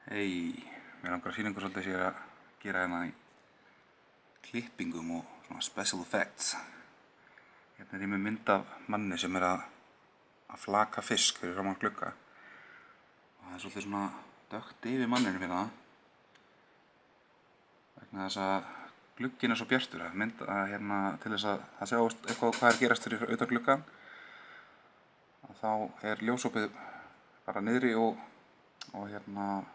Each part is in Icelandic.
Hei, mér langar að sýna ykkur svolítið sér að gera hérna í klippingum og svona special effects. Hérna er ég með mynd af manni sem er að flaka fisk fyrir framan glugga. Og það er svolítið svona dökkt yfir manninum hérna. Vegna þess að glugginn er svo bjartur að hérna til þess að það sjáist eitthvað hvað er gerast fyrir utan gluggann. Þá er ljósopið bara niðri og hérna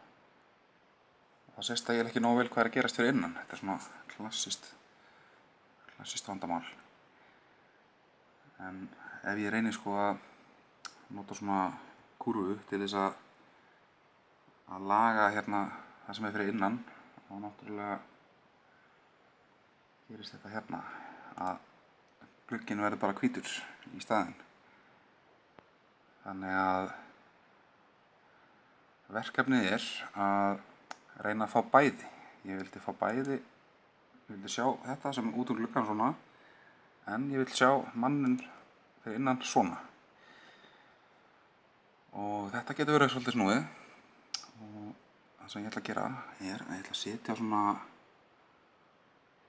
það sést að ég ekki nógu vel hvað er að gerast fyrir innan. Þetta er svona klassískt vandamál. En ef ég reynir sko að nota svona kúrfu til þess að laga hérna það sem er fyrir innan, þá náttúrulega gerist þetta hérna að glugginn verður bara hvítur í staðinn. Þannig að verkefnið er að reyna að fá bæði. Ég vildi sjá þetta sem út úr gluggann svona, en ég vil sjá manninn fyrir innan svona. Og þetta getur verið svolítið snúið. Og það sem ég ætla að gera er að ég ætla að setja svona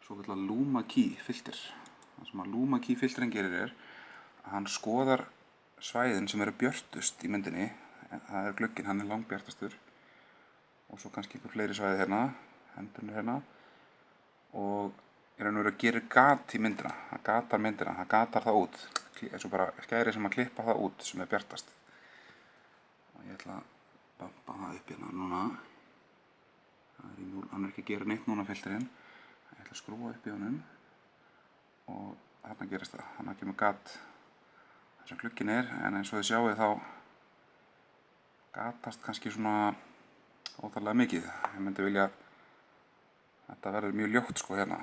svokallað Luma Key filter. Það sem að Luma Key filterinn gerir er að hann skoðar svæðin sem eru björtust í myndinni. Það er glugginn, hann er langbjartastur. Og svo kannski einhver fleiri svæði hérna, hendurinn hérna. Og í raun og veru gerir gat í myndina. Það gatar myndina, það gatar það út. Eins og bara skæri sem að klippa það út sem er bjartast. Og ég ætla að bampa það upp hérna núna. Hann er ekki að gera neitt núna filterinn. Ég ætla að skrúa upp í honum. Og þarna gerist það. Þannig kemur gat þar sem glugginn er. En eins og þið sjáið þá gatast kannski svona óþarlega mikið. Ég myndi vilja að þetta verður mjög ljótt sko hérna.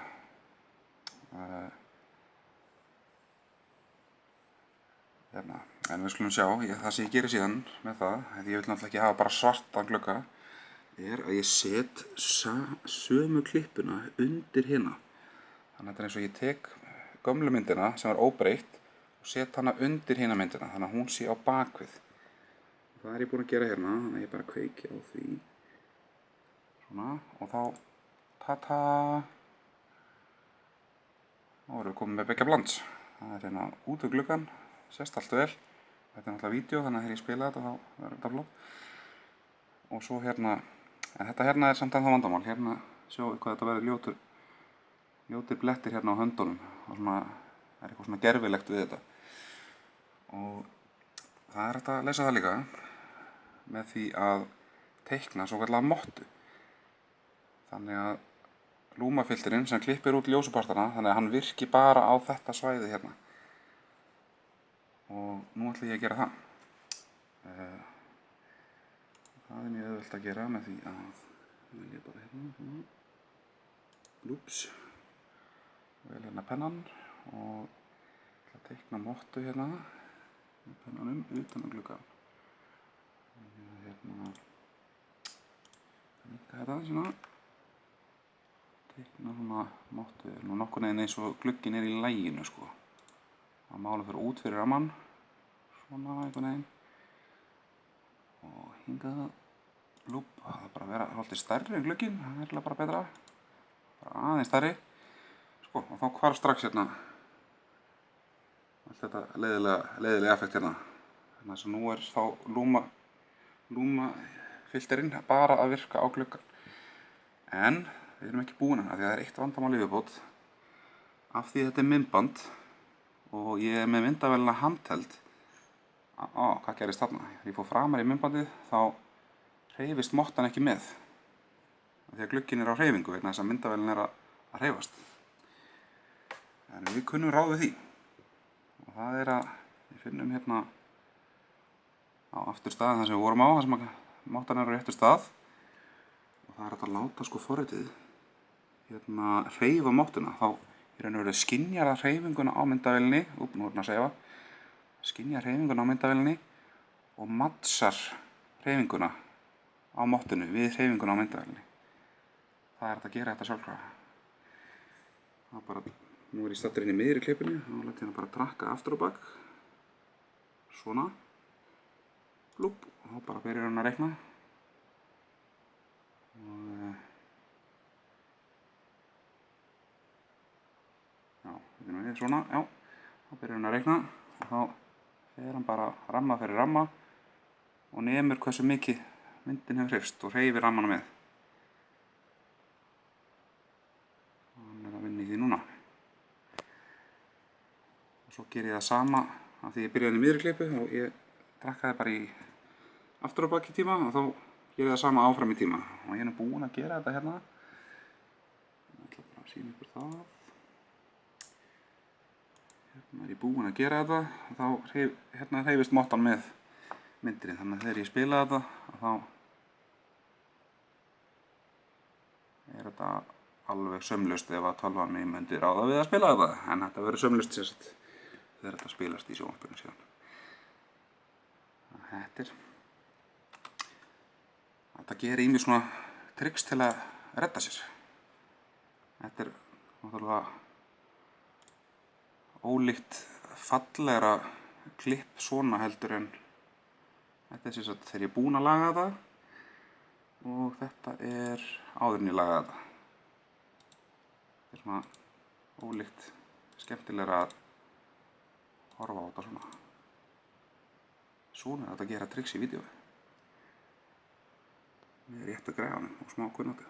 Hérna. En við skulum sjá, það sem ég gerir síðan með það, því ég vil náttúrulega ekki hafa bara svartan glugga, er að ég set sömu klippuna undir hérna. Þannig að þetta er eins og ég tek gömlu myndina sem var óbreytt og set hana undir hérna myndina, þannig að hún sé á bakvið. Það er ég búinn að gera hérna, þannig að ég bara kveiki á því. Svona, og þá ta-ta! Þá erum við komin með beggja blands. Það er hérna út úr gluggann, sést allt vel. Þetta er náttúrulega vídeo, þannig að þegar ég spila þetta þá verður þetta flott. Og svo hérna, en þetta hérna er samt ennþá vandamál. Hérna sjáu hvað þetta verður ljótir blettir hérna á höndunum. Og svona, það er eitthvað svona gerfilegt við þetta. Og það er hægt að leysa það líka með því að teikna svokallaða mottu. Þannig að Luma filterinn sem klippir út ljósupartana, þannig að hann virki bara á þetta svæði hérna. Og nú ætla ég að gera það. Það er mjög auðvelt að gera með því að velja bara hérna. Lúps. Vel hérna pennan og ætla að teikna mottu hérna með pennanum utan að glugga. Hérna þetta svona. Teikna svona mottu. Nú nokkur neginn eins og glugginn er í laginu sko. Það mála fyrir út fyrir rammann. Svona einhvern veginn. Og hingað lúp. Það er bara að vera svolítið stærri en glugginn. Það er bara betra. Bara aðeins stærri. Sko, og þá hvarf strax hérna allt þetta leiðilega effekt hérna. Þannig að nú er þá Luma filterinn bara að virka á gluggann. En við erum ekki búin að því að það er eitt vandamál í viðbót. Af því þetta er myndband og ég er með myndavélina handheld. Hvað gerist þarna? Þegar ég fór framar í myndbandið þá hreyfist mottan ekki með. Því að glugginn er á hreyfingu vegna þess að myndavélin er að hreyfast. En við kunnum ráð við því. Og það er að við finnum hérna á aftur stað þar sem við vorum á, þar sem mottan er á réttu stað. Og það er að láta sko forritið hérna hreyfa mottuna. Þá í raun og veru skynjar það hreyfinguna á myndavélinni, nú er hann að segja, skynjar hreyfinguna á myndavélinni og matchar hreyfinguna á mottinu við hreyfinguna á myndavélinni. Það er að gera þetta sjálfkrafa. Það er bara, nú er ég staddur inn í miðri klippinu, þá læt ég hann bara trakka aftur og bak. Svona. Blúp, og þá bara byrjar hann að reikna. við svona, já, þá byrjar hann að reikna og þá fer hann bara ramma fyrir ramma og nemur hversu mikið myndin hefur hreyfst og hreyfir rammana með. Og hann að vinna í því núna. Og svo ger ég það sama af því ég byrjaði í miðri klippu og ég drakkaði bara í aftur á baki tíma og þá ger ég það sama áfram í tíma. Og ég er búinn að gera þetta hérna. Ég ætla bara að sýna ykkur það. Hérna er ég búinn að gera þetta og þá hérna hreyfist mottan með myndinni. Þannig að þegar ég spila þetta þá er þetta alveg saumlaust ef að tölvan mín myndi ráða við að spila þetta. En þetta verður saumlaust sérst þegar þetta spilast í sjónvarpinu síðan. Þetta gerir ýmis svona tricks til að redda sér. Þetta er náttúrulega ólíkt fallegra klipp svona heldur en þetta er sérst þegar ég er búinn að laga þetta og þetta er áður en ég laga þetta. Þetta er svona ólíkt skemmtilegra að horfa á þetta svona. Svona er þetta að gera tricks í vídeói. Með réttu græjanum og smá kunnáttu.